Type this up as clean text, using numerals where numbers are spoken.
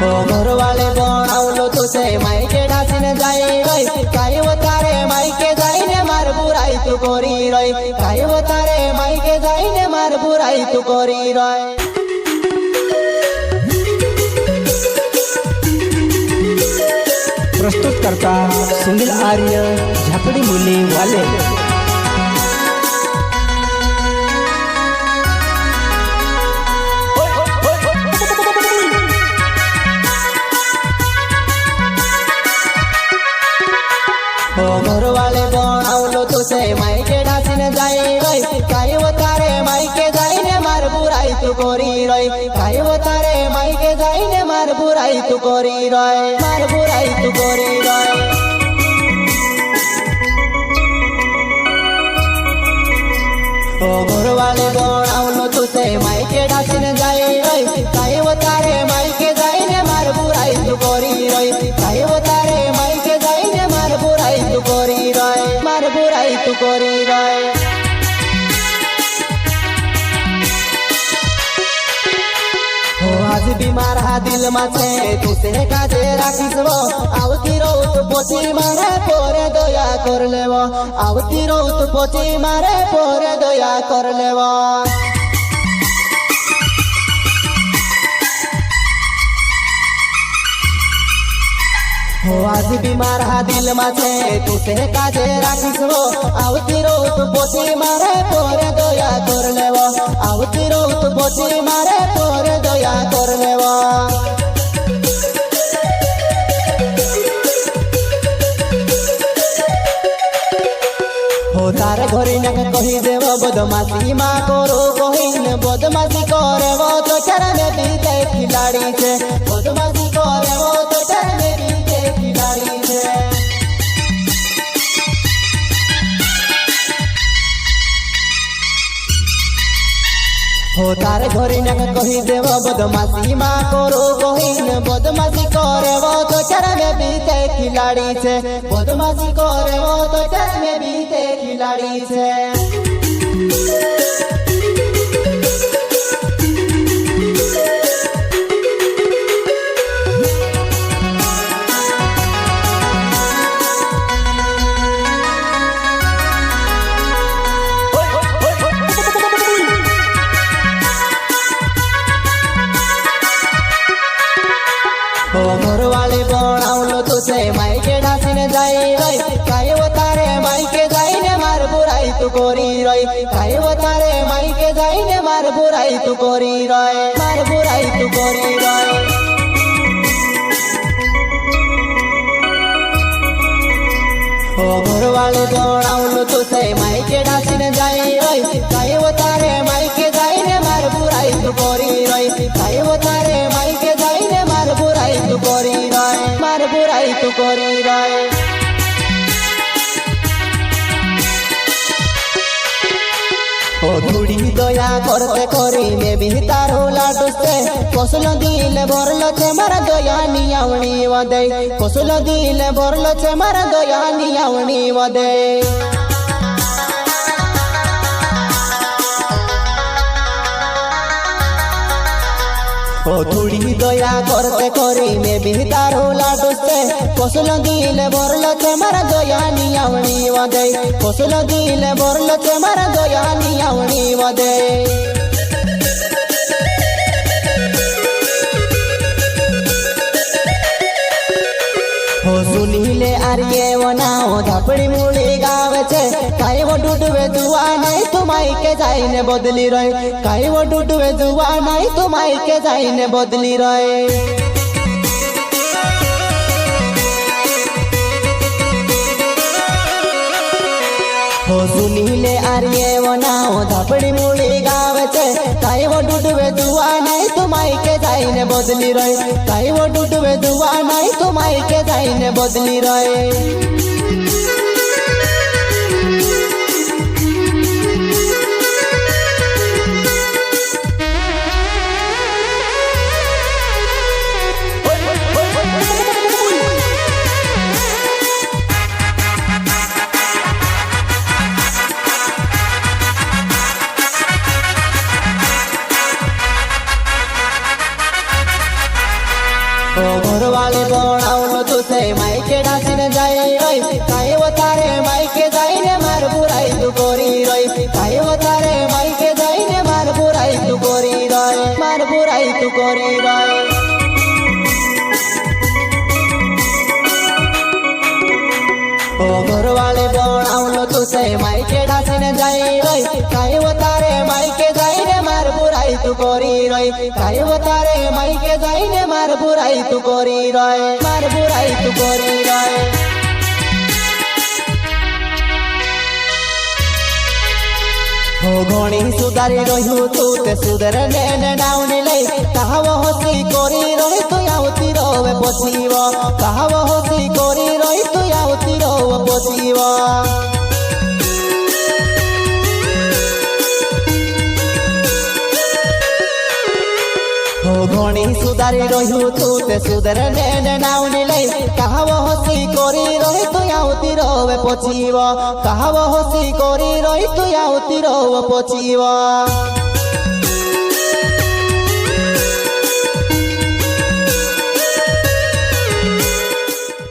ओ घरवाले बनावलो तुसे मायके ढासीने जाई रई काय वतारे मायके जाईने मार बुराई तू करी रई काय वतारे मायके जाईने मार बुराई तू करी रई। प्रस्तुत करता सुनील आर्य झापड़ी मुली वाले। ओ घरवाले बनावलो तुसे मायके ढासीने जाई रई काय वतारे मायके जाईने मार बुराई तू करी रई काय वतारे मायके जाईने मार बुराई तू करी रई मार बुराई तू करी रई। ओ घरवाले बनावलो तुसे मायके ढासीने जाई रई काय वतारे मायके जाईने मार बुराई तू करी रई काय वतारे मायके जाईने मार बुराई तू करी रई मार बुराई तू करी रई। आज बीमार हा दिल माथे तुसे काजे राखीस वो आवती रोत पोची मारे पोरे दया कर लेवो आवती रोत पोची मारे पोरे दया कर लेवो। हो आज बीमार हा दिल माथे तुसे काजे राखीस वो आवती रोत पोची मारे पोरे दया कर लेवो आवती रोत पोची मारे पोरे दया कर लेवो। हो तारे घरे ना कही देव बदमाशी मा करो कहीन बदमाशी करे वो तो चर में बीते खिलाड़ी छे बदमाशी करे वो तो चर में बीते खिलाड़ी छे। हो तारे घरे ना कही देव बदमाशी मा करो कहीन बदमाशी करे वो तो चर में बीते खिलाड़ी छे बदमाशी करे वो तो चर में बीते खिलाड़ी छे। ओ घरवाले बनावलो तुसे मायके ढासीने जाई रई काय वतारे मायके जाईने मार बुराई तू करी रई काय वतारे मायके जाईने मार बुराई तू करी रई मार बुराई तू करी रई। ओ घरवाले बनावलो तुसे मायके ढासीने जाई रई काय वतारे मायके जाईने मार बुराई तू करी रई काय वतारे मायके जाईने मार बुराई तू करी रई मार बुराई तू करी रई। ओ थोड़ी दया करते करी में भी तारो लाडू से कोसल दिल भरलो छे मारा दया नियावणी वदे कोसल दिल भरलो छे मारा दया नियावणी वदे। ओ थोड़ी दया करते करी में भी तारो लाडू से कोसल दिल भरलो छे मारा दया नियावणी वदे कोसल दिल भरलो छे मारा दया नियावणी वदे। हो सुनीले आर्ये वनाओ झापड़ी मुली गावे छे काय वो डूडवे जुआ नहीं तू मायके जाईने बदली रही काय वो डूडवे जुआ नहीं तू मायके जाईने बदली रही। हो सुनीले आर्ये वनाओ झापड़ी मुली गावे छे काय वो डूडवे जुआ नहीं तू मायके जाईने बदली रही काय वो डूडवे जुआ नहीं तू मायके जाईने बदली रही। ઓ ઘરવાળી બોણાવલો તું તે માઈકે ડાસીને જાય રોય કાય વતારે માઈકે જઈને માર બુરાઈ તું કોરી રોય કાય વતારે માઈકે જઈને માર બુરાઈ તું કોરી રોય માર બુરાઈ તું કોરી રોય ઓ ઘરવાળી બોણાવલો તું તે માઈકે ડાસીને જાય રોય કાય વતારે માઈકે જઈને માર બુરાઈ તું કોરી રોય કાય વતારે માઈકે જઈને માર બુરાઈ તું કોરી રોય માર બુરાઈ તું કોરી રોય હો ઘણી સુધારી રહ્યું તું તે સુધરને ને ડાઉની લઈ કહાવ હોસી કોરી રોય તું આવતી રોવે પોછીવો કહાવ હોસી કોરી રોય તું આવતી રોવે પોછીવો ઘણી સુધારી રહ્યું તું તે સુધરને ને નાવની લઈ કહાવ હોસી કોરી રોય તું આવતી રોવે પોછીવો કહાવ હોસી કોરી રોય તું આવતી રોવે પોછીવો